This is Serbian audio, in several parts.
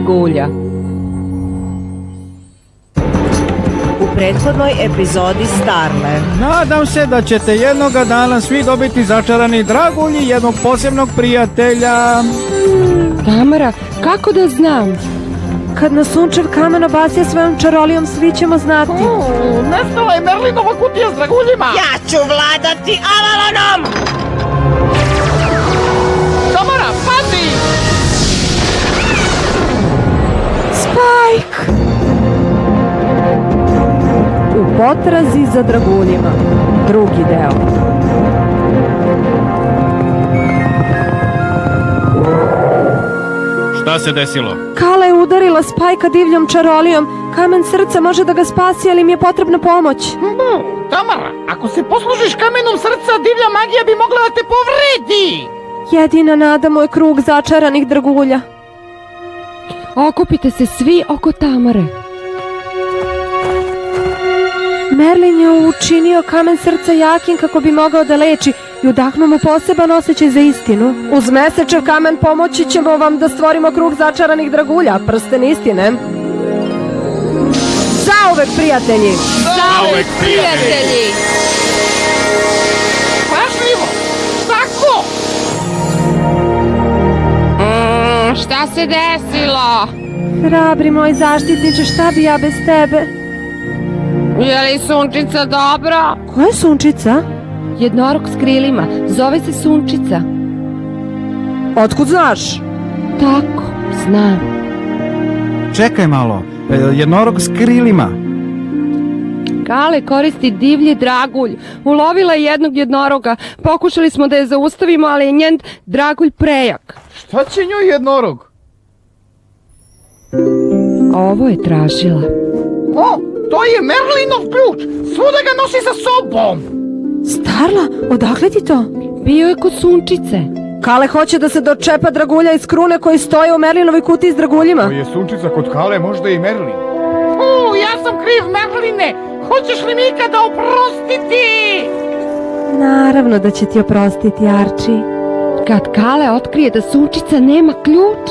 dragulja. U prethodnoj epizodi Starle. Nadam se da ćete jednoga dana svi dobiti začarani dragulj i jednog posebnog prijatelja. Tamara, kako da znam? Kad nas sunčev kamen obasja svojom čarolijom, svi ćemo znati. Nestala je Merlinova kutija s draguljima. Ja ću vladati Avalonom! Tamara, pazi! Spike! U potrazi za draguljima. Drugi deo. Šta se desilo? Kala je udarila Spajka divljom čarolijom. Kamen srca može da ga spasi, ali mi je potrebna pomoć. Tamara, ako se poslužiš kamenom srca, divlja magija bi mogla da te povredi. Jedina nada mu je krug začaranih dragulja. Okupite se svi oko Tamare. Merlin je učinio kamen srca jakim kako bi mogao da leči i udahnuo mu poseban osjećaj za istinu. Uz mesečev kamen pomoći ćemo vam da stvorimo krug začaranih dragulja, prsten istine. Zauvek, prijatelji! Zauvek, prijatelji! Pažljivo! Tako! Šta se desilo? Hrabri moj zaštitniče, šta bi ja bez tebe? Je li Sunčica dobro? Koja je Sunčica? Jednorog s krilima, zove se Sunčica. Otkud znaš? Tako, znam. Čekaj malo, jednorog s krilima. Kale koristi divlji dragulj. Ulovila je jednog jednoroga. Pokušali smo da je zaustavimo, ali je njen dragulj prejak. Šta će njoj jednorog? Ovo je tražila. O, to je Merlinov ključ. Svuda ga nosi sa sobom. Starla, odakle ti to? Bio je kod Sunčice. Kale hoće da se dočepa dragulja iz krune koji stoje u Merlinovoj kutiji s draguljima. To je Sunčica kod Kale, možda i Merlin. Ja sam kriv, Merline. Hoćeš li mi ikada oprostiti? Naravno da će ti oprostiti, Arči. Kad Kale otkrije da Sunčica nema ključ...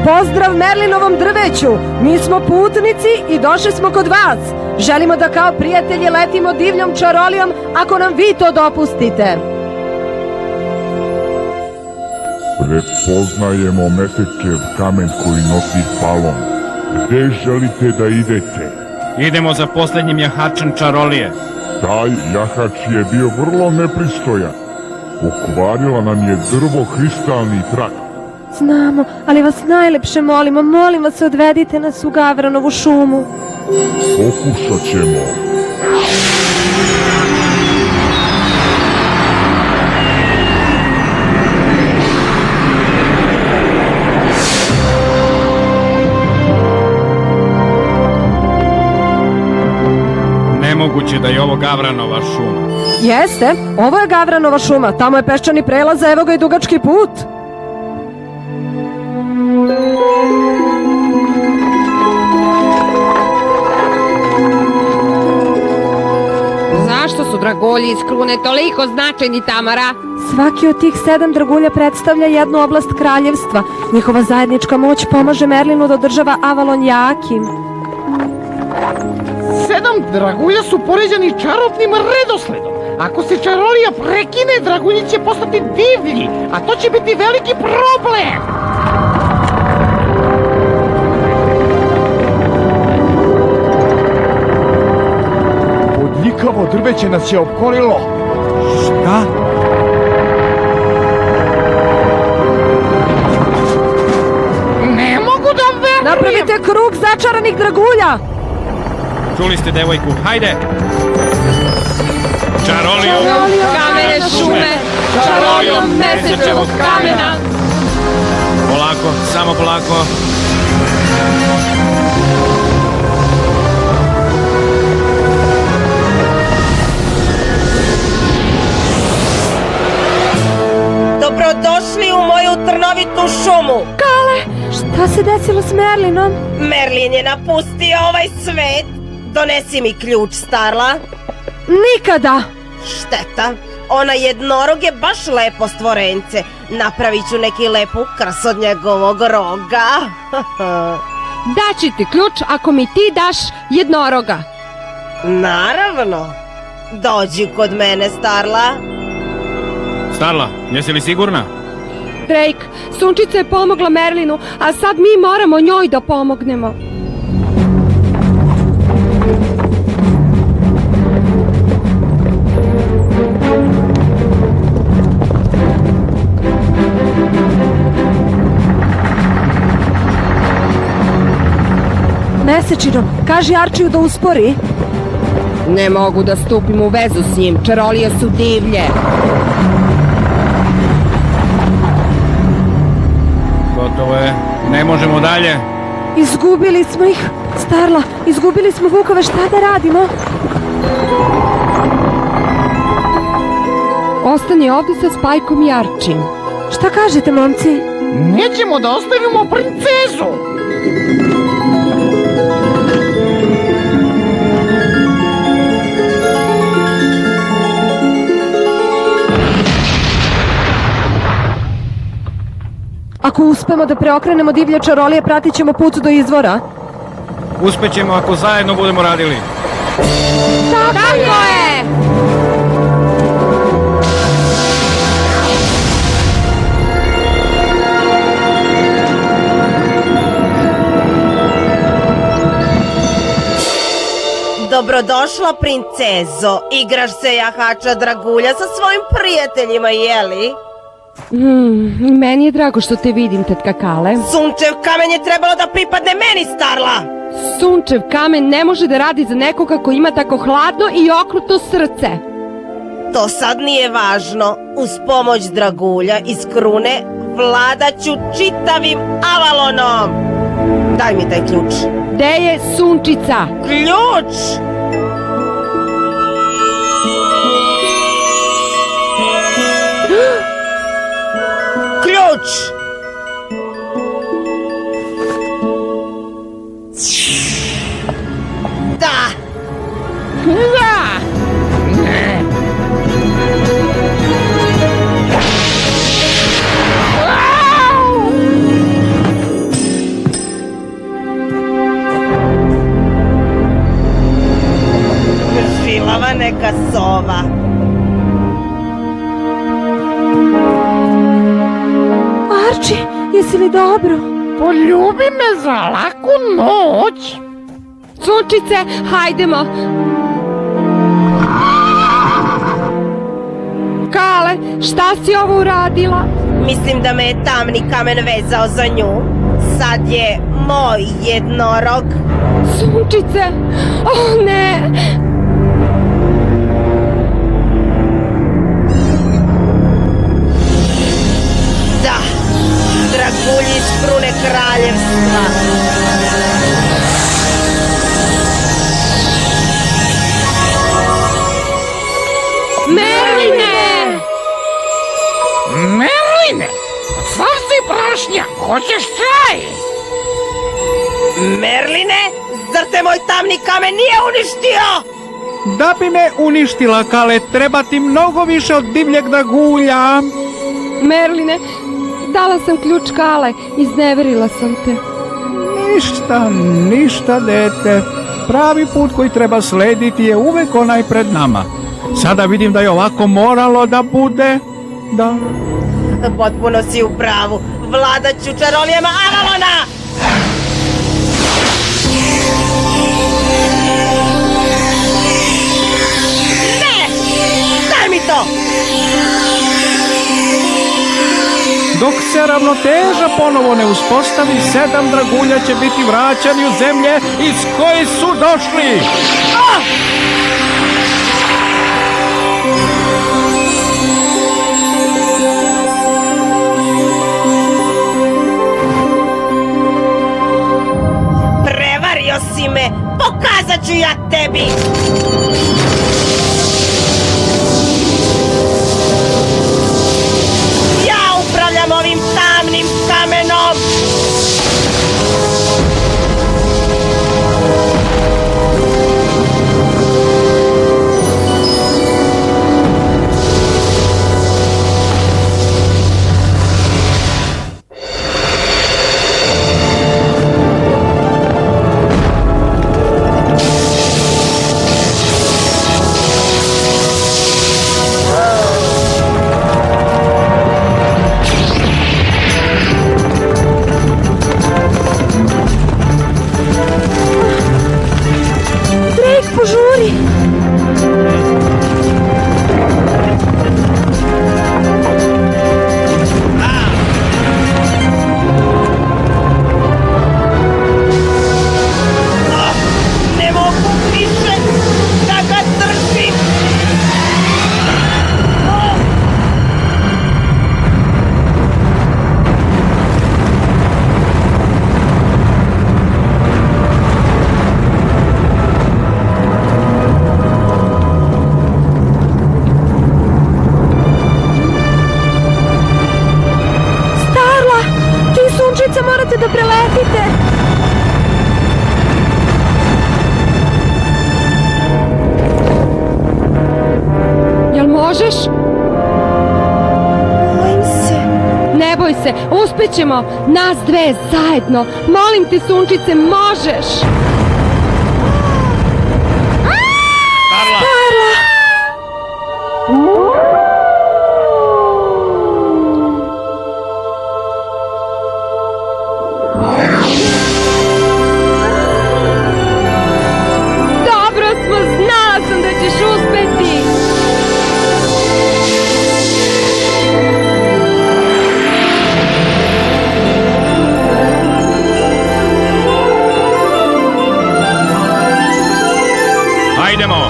Pozdrav Merlinovom drveću! Mi smo putnici i došli smo kod vas. Želimo da kao prijatelji letimo divljom čarolijom ako nam vi to dopustite. Prepoznajemo mesečev kamen koji nosi falon. Gde želite da idete? Idemo za posljednjim jahačem čarolije. Taj jahač je bio vrlo nepristojan. Pokvarila nam je drvo hristalni trak. Znamo, ali vas najlepše molimo, molim vas odvedite nas u Gavranovu šumu. Pokušat ćemo. Nemoguće da je ovo Gavranova šuma. Jeste, ovo je Gavranova šuma, tamo je peščani prelaz, a evo ga i dugački put. Zašto su dragulji iz krune toliko značajni, Tamara? Svaki od tih 7 dragulja predstavlja jednu oblast kraljevstva. Njihova zajednička moć pomaže Merlinu da održava Avalon jakim. 7 dragulja su poređani čarobnim redosledom. Ako se čarolija prekine, dragulji će postati divlji, a to će biti veliki problem. Bodljikavo drveće nas je opkolilo. Šta? Ne mogu da verujem! Napravite krug začaranih dragulja! Čuli ste devojku, hajde! Čarolijom Kamene šume, čarolijom mesečevog kamena. Polako, samo polako. Dobrodošli u moju trnovitu šumu. Kale, šta se desilo s Merlinom? Merlin je napustio ovaj svet. Donesi mi ključ, Starla. Nikada! Šteta, ona jednorog je baš lepo stvorence. Napravit ću neki lep ukras od njegovog roga. Daći ti ključ ako mi ti daš jednoroga. Naravno. Dođi kod mene, Starla. Starla, jesi li sigurna? Drake, Sunčica je pomogla Merlinu, a sad mi moramo njoj da pomognemo. Mesečino, kaži Arčiju da uspori. Ne mogu da stupim u vezu s njim, čarolije su divlje. Gotovo je, ne možemo dalje. Izgubili smo ih. Starla, izgubili smo vukove, šta da radimo? Ostani ovde sa Spajkom i Arčim. Šta kažete, momci? Nećemo da ostavimo princezu. Ako uspemo da preokrenemo divlje čarolije, pratit ćemo put do izvora. Uspećemo ako zajedno budemo radili. Tako je! Dobrodošla, princezo. Igraš se jahača dragulja sa svojim prijateljima, jeli? Meni je drago što te vidim, tetka Kale. Sunčev kamen je trebalo da pripadne meni, Starla. Sunčev kamen ne može da radi za nekoga ko ima tako hladno i okrutno srce. To sad nije važno. Uz pomoć dragulja iz krune vladaću čitavim Avalonom. Daj mi taj ključ. Gde je Sunčica? Ključ! Ključ! Da! Žilava neka sova. Arči, jesi li dobro? Poljubi me za laku noć. Sunčice, hajdemo. Kale, šta si ovo uradila? Mislim da me je tamni kamen vezao za nju. Sad je moj jednorog. Sunčice, oh ne. Da, dragulj iz krune kraljevstva. Merline! Merline, sav si prašnja, hoćeš čaj? Merline, zar te moj tamni kamen nije uništio? Da bi me uništila, Kale, treba ti mnogo više od divljeg dragulja. Merline, dala sam ključ Kale, izneverila sam te. Ništa, dete. Pravi put koji treba slediti je uvek onaj pred nama. Sada vidim da je ovako moralo da bude. Da. Potpuno si u pravu. Vladaću čarolijama Avalona! Ne! Daj mi to! Dok se ravnoteža ponovo ne uspostavi, 7 dragulja će biti vraćani u zemlje iz koje su došli. Prevario si me! Pokazat ću ja tebi! Ja upravljam ovim tamnim kamenom! Možeš? Bojim se. Ne boj se, uspećemo. Nas dve zajedno. Molim te, Sunčice, možeš. Dobro smo, znala sam da ćeš uspeti. Hajdemo!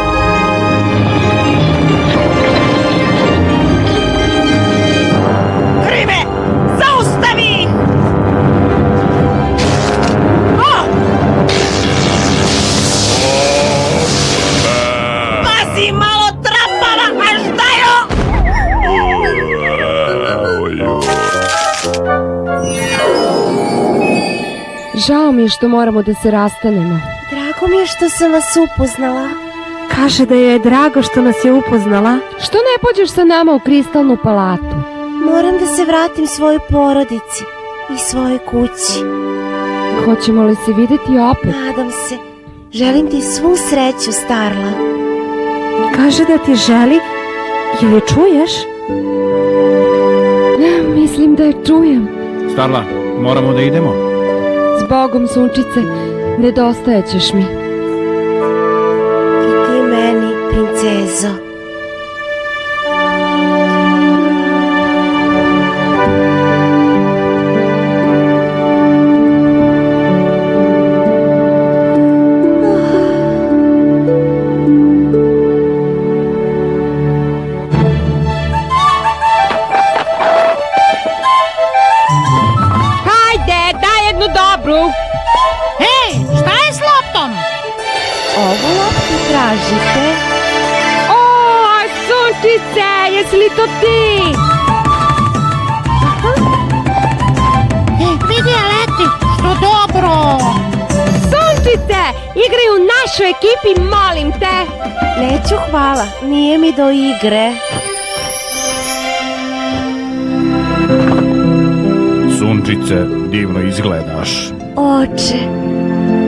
Krime! Zaustavi! O! Pazi malo trapava, a šta jo? Žao mi je što moramo da se rastanemo. Drago mi je što sam vas upoznala. Kaže da joj je drago što nas je upoznala. Što ne pođeš sa nama u Kristalnu palatu? Moram da se vratim svojoj porodici i svojoj kući. Hoćemo li se videti opet? Nadam se. Želim ti svu sreću, Starla. Kaže da ti želi. Jel je čuješ? Mislim da je čujem. Starla, moramo da idemo. Zbogom, Sunčice, nedostajećeš mi. I ti meni, princezo. Hajde, daj jednu dobru. Hej, šta je s loptom? Ovu loptu tražite? O, Sunčice, jesi li to ti? Vidi je leti, što dobro. Sunčice, igraj u našoj ekipi, molim te. Neću, hvala. Nije mi do igre. Sunčice, divno izgledaš. Oče,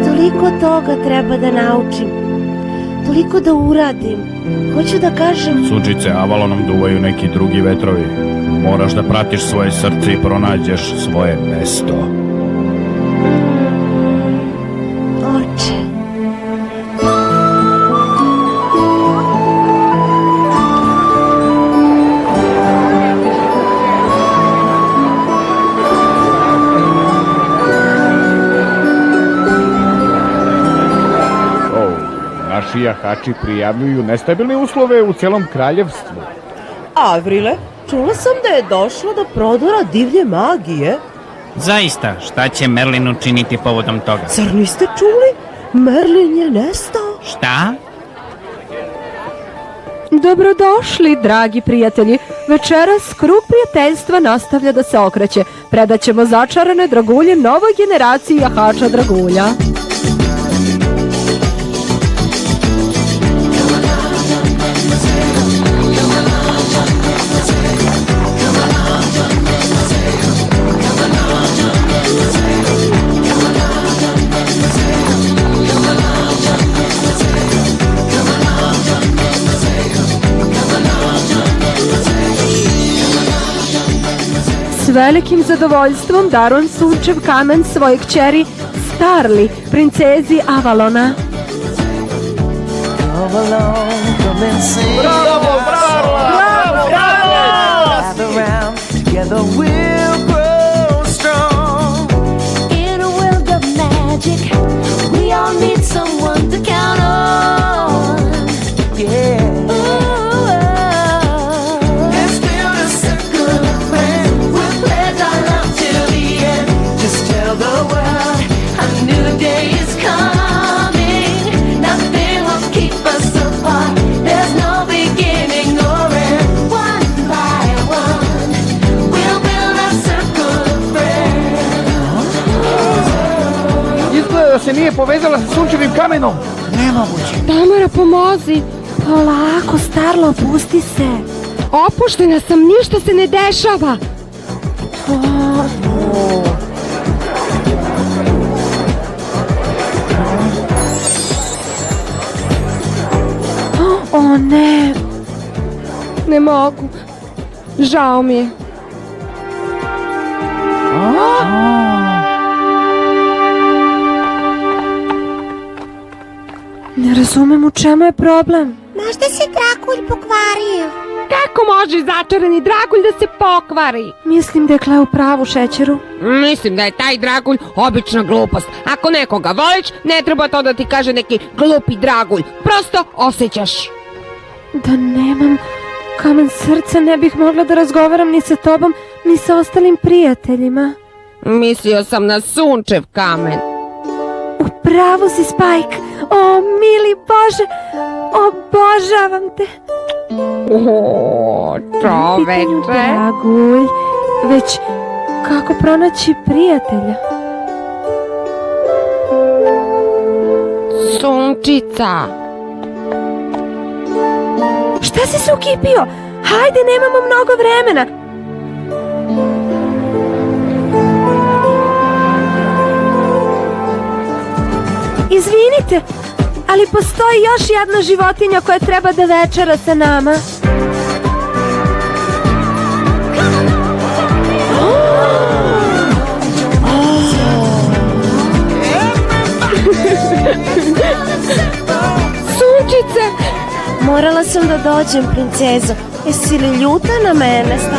toliko toga treba da naučim. Toliko da uradim. Hoću da kažem... Sunčice, Avalonom duvaju neki drugi vetrovi. Moraš da pratiš svoje srce i pronađeš svoje mesto. Oče. Naši jahači prijavljuju nestabilne uslove u celom kraljevstvu. Avrile, čula sam da je došlo do prodora divlje magije. Zaista, šta će Merlin učiniti povodom toga? Zar niste čuli? Merlin je nestao. Šta? Dobrodošli, dragi prijatelji. Večeras krug prijateljstva nastavlja da se okreće. Predaćemo začarane dragulje novoj generaciji jahača dragulja. S velikim zadovoljstvom darujem sunčev kamen svojoj kćeri Starli, princezi Avalona. Bravo, bravo! In a world of magic, we all need someone to count on. Yeah. Ooh, let's build a circle of friends. We'll pledge our love till the end. Just tell the world a new day is coming. Nothing will keep us apart. There's no beginning or end. One by one, we'll build a circle of friends. Izgleda da se nije povezala sa sunčevim kamenom. Nemoguće. Tamara, pomozi. Polako, Starlo, opusti se. Opuštena sam, ništa se ne dešava. O ne. Ne mogu. Žao mi je. Ne razumem u čemu je problem. Možda se dragulj pokvario. Kako može začarani dragulj da se pokvari? Mislim da je Kleo u pravu, Šećeru. Mislim da je taj dragulj obična glupost. Ako nekoga voliš, ne treba to da ti kaže neki glupi dragulj. Prosto osjećaš. Da nemam kamen srca, ne bih mogla da razgovaram ni sa tobom, ni sa ostalim prijateljima. Mislio sam na sunčev kamen. U pravu si, Spike. O, mili Bože, obožavam te. O, Pitanju čoveče. dragulj, već kako pronaći prijatelja? Sunčica. Šta si se ukipio? Hajde, nemamo mnogo vremena. Izvinite, ali postoji još jedna životinja koja treba da večera sa nama. Sunčice. Morala sam da dođem, princezo. Jesi li ljuta na mene, stara?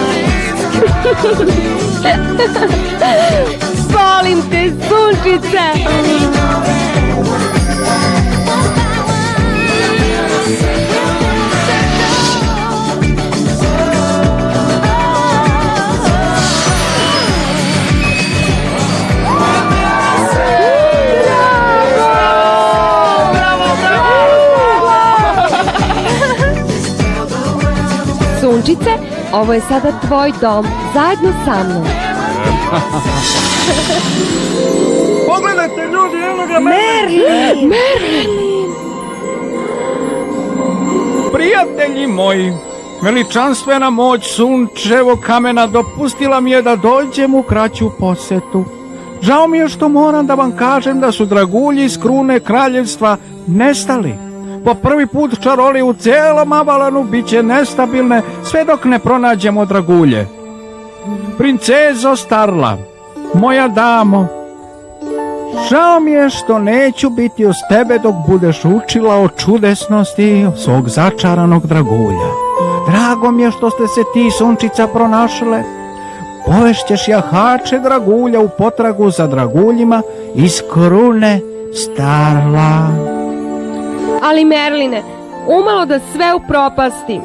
Volim te, Sunčice. Sunčice, ovo je sada tvoj dom, zajedno sa mnom. Pogledajte ljudi, evo ga Merlin! Prijatelji moji, veličanstvena moć sunčevog kamena dopustila mi je da dođem u kraću posetu. Žao mi je što moram da vam kažem da su dragulji iz krune kraljevstva nestali. Po prvi put čarolije u celom Avalonu bit će nestabilne sve dok ne pronađemo dragulje. Princezo Starla, moja damo, žao mi je što neću biti uz tebe dok budeš učila o čudesnosti svog začaranog dragulja. Drago mi je što ste se ti, Sunčica, pronašle. Povešćeš jahače dragulja u potragu za draguljima iz krune Starla. Ali Merline, umalo da sve upropastim.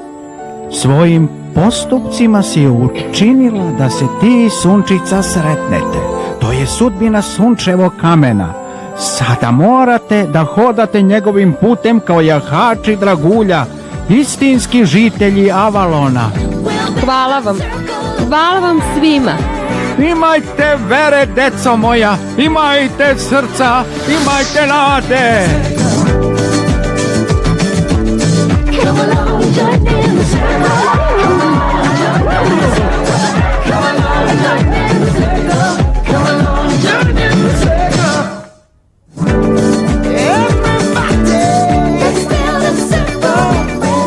Svojim postupcima si učinila da se ti, Sunčica, sretnete. To je sudbina sunčevog kamena. Sada morate da hodate njegovim putem kao jahači dragulja, istinski žitelji Avalona. Hvala vam svima. Imajte vere, deco moja, imajte srca, imajte nade.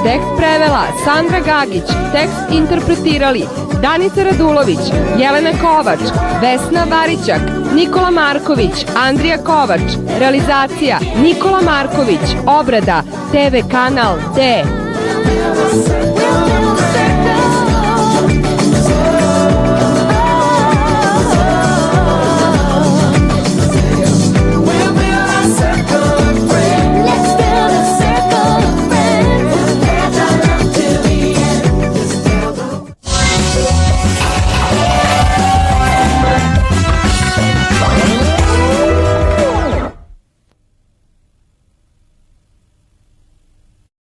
Tekst prevela Sandra Gagić, tekst interpretirali Danica Radulović, Jelena Kovač, Vesna Varićak, Nikola Marković, Andrija Kovač, realizacija Nikola Marković, obrada TV kanal D.